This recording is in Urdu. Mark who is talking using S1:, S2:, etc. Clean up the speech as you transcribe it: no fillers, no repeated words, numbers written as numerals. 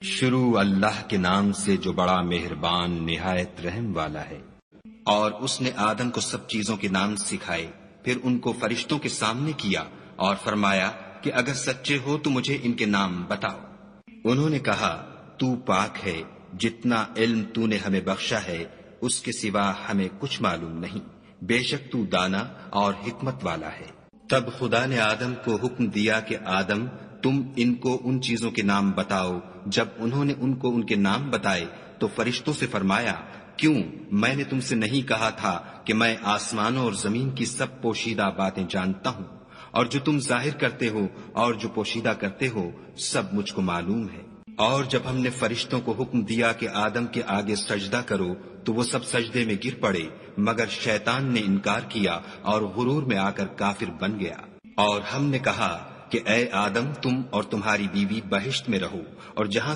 S1: شروع اللہ کے نام سے جو بڑا مہربان نہایت رحم والا ہے۔ اور اس نے آدم کو سب چیزوں کے نام سکھائے، پھر ان کو فرشتوں کے سامنے کیا اور فرمایا کہ اگر سچے ہو تو مجھے ان کے نام بتاؤ۔ انہوں نے کہا تو پاک ہے، جتنا علم تو نے ہمیں بخشا ہے اس کے سوا ہمیں کچھ معلوم نہیں، بے شک تو دانا اور حکمت والا ہے۔ تب خدا نے آدم کو حکم دیا کہ آدم تم ان کو ان چیزوں کے نام بتاؤ۔ جب انہوں نے ان کو ان کے نام بتائے تو فرشتوں سے فرمایا کیوں میں نے تم سے نہیں کہا تھا کہ میں آسمانوں اور زمین کی سب پوشیدہ باتیں جانتا ہوں، اور جو تم ظاہر کرتے ہو اور جو پوشیدہ کرتے ہو سب مجھ کو معلوم ہے۔ اور جب ہم نے فرشتوں کو حکم دیا کہ آدم کے آگے سجدہ کرو تو وہ سب سجدے میں گر پڑے مگر شیطان نے انکار کیا اور غرور میں آ کر کافر بن گیا۔ اور ہم نے کہا کہ اے آدم تم اور تمہاری بیوی بہشت میں رہو اور جہاں